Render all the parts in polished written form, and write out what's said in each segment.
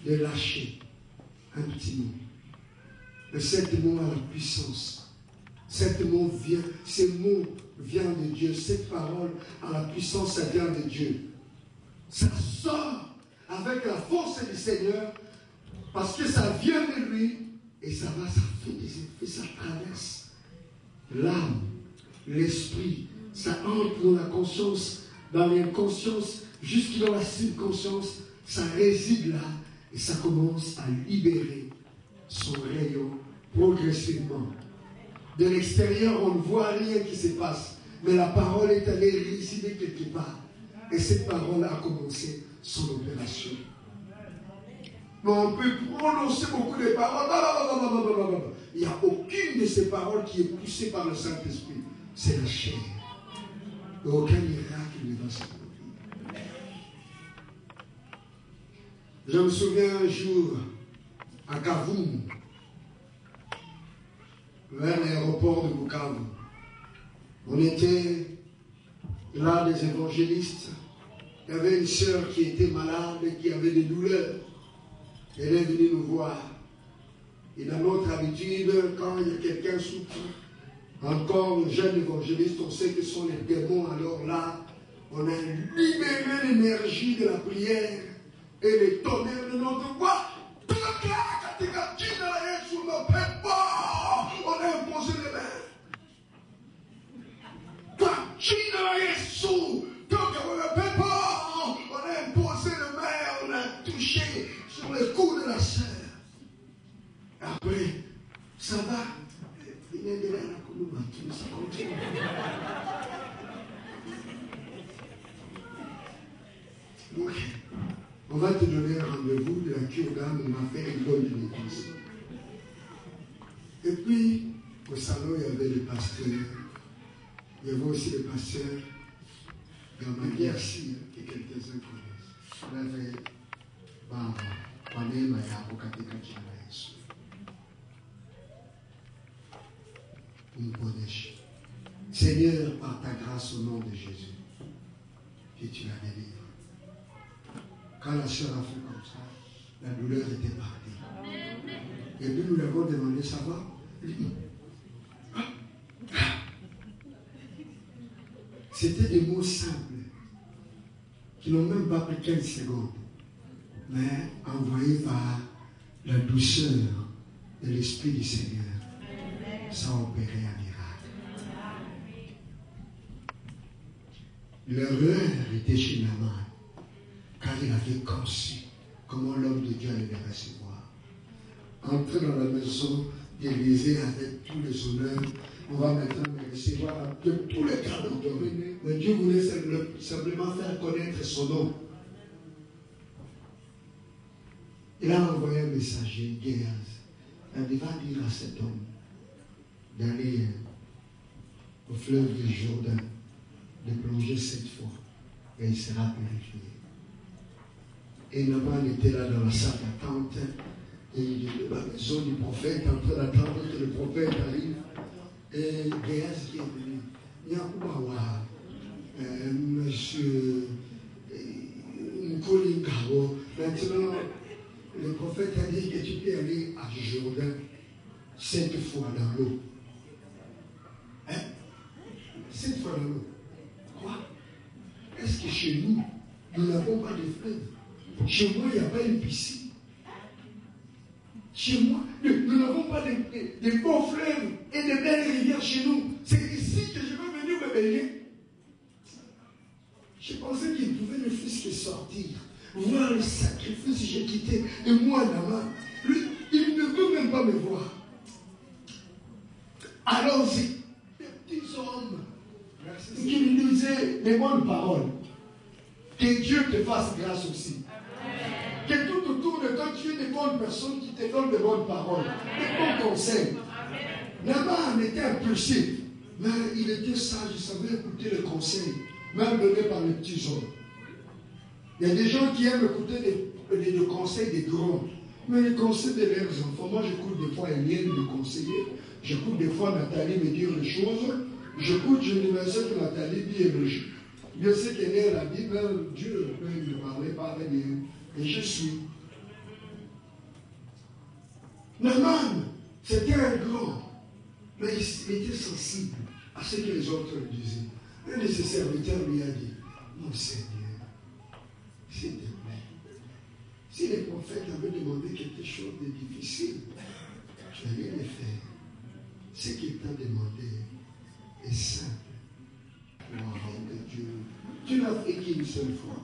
de lâcher un petit mot. Mais cet mot a la puissance. Cet mot vient, ce mot vient de Dieu. Cette parole a la puissance, ça vient de Dieu. Ça sort avec la force du Seigneur parce que ça vient de lui et ça va, ça fait des effets, ça traverse l'âme, l'esprit, ça entre dans la conscience, dans l'inconscience, jusque dans la subconscience, ça réside là et ça commence à libérer son rayon progressivement. De l'extérieur, on ne voit rien qui se passe, mais la parole est allée résider quelque part et cette parole a commencé son opération. Mais on peut prononcer beaucoup de paroles. Il n'y a aucune de ces paroles qui est poussée par le Saint-Esprit. C'est la chair. Et aucun miracle ne va se produire. Je me souviens un jour, à Kavumu, vers l'aéroport de Bukavu. On était là, des évangélistes. Il y avait une sœur qui était malade et qui avait des douleurs. Elle est venue nous voir. Et dans notre habitude, quand il y a quelqu'un souffre, encore un jeune évangéliste, on sait que ce sont les démons. Alors là, on a libéré l'énergie de la prière et les tonnerres de notre voix. On a imposé les mains. On a imposé les mains, on a touché sur le cou de la sœur. Après, ça va. Ça continue. Donc, on va te donner un rendez-vous de la cure d'âme, on va faire une bonne église. Et puis, au salon, il y avait les pasteurs. Il y avait aussi les pasteurs Gamadiasi, que quelques-uns connaissent. Il y avait Panema Yabo katika jina la Yesu. Seigneur, par ta grâce au nom de Jésus, que tu la délivres. Quand la sœur a fait comme ça, la douleur était partie. Et puis nous l'avons demandé, ça va? C'était des mots simples, qui n'ont même pas pris 15 secondes, mais envoyés par la douceur de l'Esprit du Seigneur. Ça a opéré un miracle. L'erreur était chez Naaman, car il avait conçu comment l'homme de Dieu allait le recevoir. Entrer dans la maison d'Élisée avec tous les honneurs, on va maintenant le recevoir de tous les cadeaux donnés. Mais Dieu voulait simplement faire connaître son nom. Il a envoyé un messager, Géaz. Il va dire à cet homme d'aller au fleuve du Jourdain, de plonger 7 fois, et il sera purifié. Et Naaman était là dans la salle d'attente, et il est dans la maison du prophète, en train d'attendre que le prophète arrive. Et Géaz qui est venu, Yakubawa, monsieur Nkolingao, maintenant, le prophète a dit que tu peux aller à Jourdain 7 fois dans l'eau. Hein? 7 fois dans l'eau. Quoi? Est-ce que chez nous, nous n'avons pas de fleuve? Chez moi, il n'y a pas une piscine. Chez moi, nous n'avons pas de beaux fleuves et de belles rivières chez nous. C'est ici que je veux venir me baigner. Je pensais qu'il pouvait ne fût-ce que sortir, voir le sacrifice que j'ai quitté. Et moi, Naaman, lui, il ne veut même pas me voir. Allons-y. Les petits hommes qui lui disaient des bonnes paroles. Que Dieu te fasse grâce aussi. Que tout autour de toi, tu aies des bonnes personnes qui te donnent de bonnes paroles, des bons conseils. Naaman était impulsif, mais il était sage, il savait écouter les conseils, même donnés par les petits hommes. Il y a des gens qui aiment écouter les conseils des grands, mais les conseils de leurs enfants. Moi, j'écoute des fois Eliane me conseiller, j'écoute des fois Nathalie me dire les choses, j'écoute, je ne sais que Nathalie dit élogie. Je sais qu'elle est à la Bible, Dieu peut me parler par elle. Et je suis. Naaman, c'était un grand, mais il était sensible à ce que les autres lui disaient. Un de ses serviteurs lui a dit, mon Seigneur, s'il te plaît, si les prophètes avaient demandé quelque chose de difficile, tu allais le faire. Ce qu'il t'a demandé est simple. Wow, Dieu. Tu l'as fait qu'une seule fois.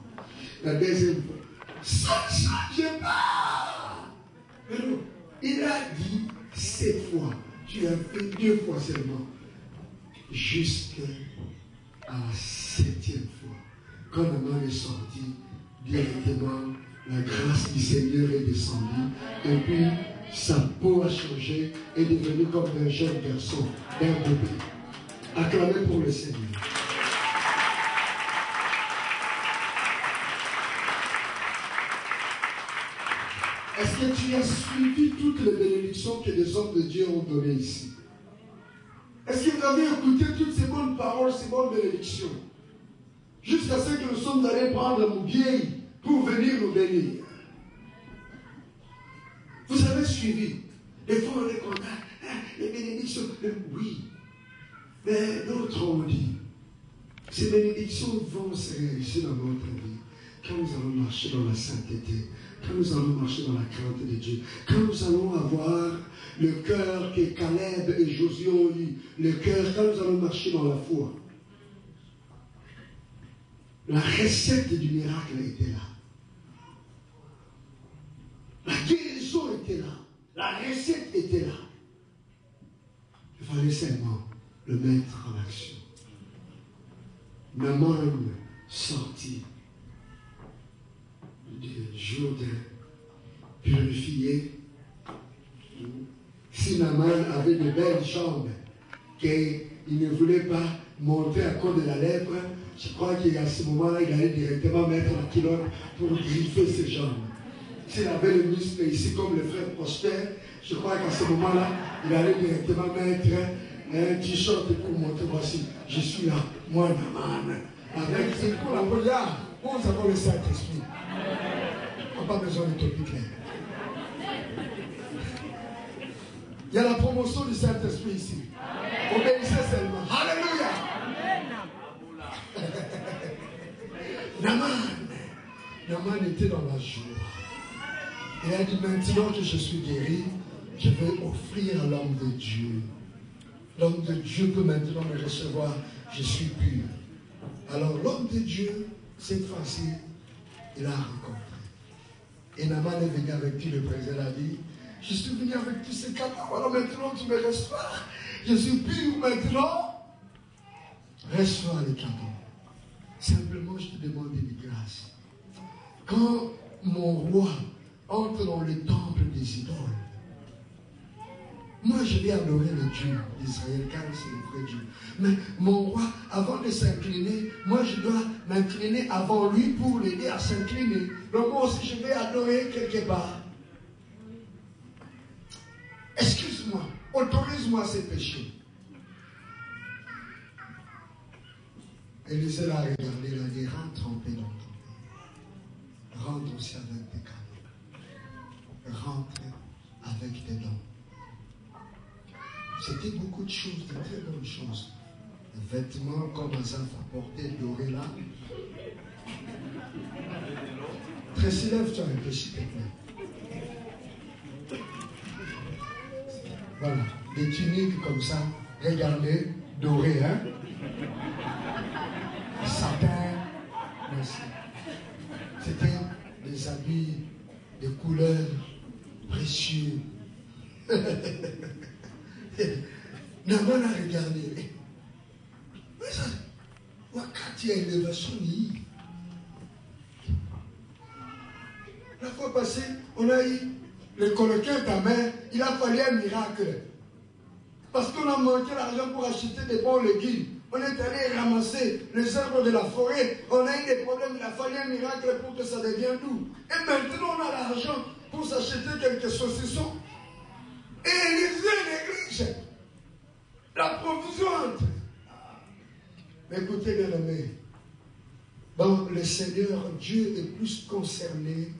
La deuxième fois, ça ne change pas. Alors, il a dit 7 fois. Tu as fait 2 fois seulement. Jusqu'à la 7e fois. Quand Naaman est sorti, directement, la grâce du Seigneur est descendue. Et puis, sa peau a changé et est devenue comme un jeune garçon, d'un bébé. Acclamez pour le Seigneur. Est-ce que tu as suivi toutes les bénédictions que les hommes de Dieu ont données ici? Est-ce que vous avez écouté toutes ces bonnes paroles, ces bonnes bénédictions? Jusqu'à ce que nous sommes allés prendre mon vieil pour venir nous bénir. Vous avez suivi. Des fois, on est content. Les bénédictions, oui. Mais d'autres ont dit, ces bénédictions vont se réaliser dans notre vie quand nous allons marcher dans la sainteté, quand nous allons marcher dans la crainte de Dieu, quand nous allons avoir le cœur que Caleb et Josué ont eu, le cœur, quand nous allons marcher dans la foi. La recette du miracle était là. La guérison était là. La recette était là. Il fallait seulement le mettre en action. Naaman sortit du Jourdain, purifié. Si Naaman avait de belles jambes, qu'il ne voulait pas monter à cause de la lèpre, je crois qu'à ce moment-là, il allait directement mettre la culotte pour griffer ses jambes. S'il avait le muscle ici comme le frère Prosper, je crois qu'à ce moment-là, il allait directement mettre un t-shirt pour montrer, voici, je suis là, moi Naaman. Avec pour la prière, nous avons le Saint-Esprit. On n'a pas besoin de topique là. Il y a la promotion du Saint-Esprit ici. Obéissez seulement. Alléluia. Naaman était dans la joie. Il a dit, maintenant que je suis guéri, je vais offrir à l'homme de Dieu. L'homme de Dieu peut maintenant me recevoir. Je suis pur. Alors l'homme de Dieu, cette fois-ci, il a rencontré. Et Naaman est venu avec qui le président a dit, je suis venu avec tous ces cadeaux. Alors maintenant tu me reçois. Je suis pur maintenant. Reçois les cadeaux. Simplement, je te demande une grâce. Quand mon roi entre dans le temple des idoles, moi je vais adorer le Dieu d'Israël car c'est le vrai Dieu. Mais mon roi, avant de s'incliner, moi je dois m'incliner avant lui pour l'aider à s'incliner. Donc moi aussi je vais adorer quelque part. Excuse-moi, autorise-moi ces péchés. Élisée l'a regardé, il a dit, rentre trempé dans ton pays. Rentre aussi avec tes cadeaux. Rentre avec tes dons. C'était beaucoup de choses, de très bonnes choses. Des vêtements comme Asaph a porté, doré là. Tracy, lève-toi un peu, s'il te plaît. Voilà, des tuniques comme ça, regardez, dorées, hein. Satin, merci. C'était des habits de couleurs précieuses. Naaman a regardé. Mais ça, quand il y a une élévation, la fois passée, on a eu le colloquin ta mère, il a fallu un miracle. Parce qu'on a manqué l'argent pour acheter des bons légumes. On est allé ramasser les herbes de la forêt. On a eu des problèmes. Il a fallu un miracle pour que ça devienne doux. Et maintenant, on a l'argent pour s'acheter quelques saucissons. Et Élisée néglige. La provision entre. Mais écoutez, bien aimé. Bon, le Seigneur, Dieu est plus concerné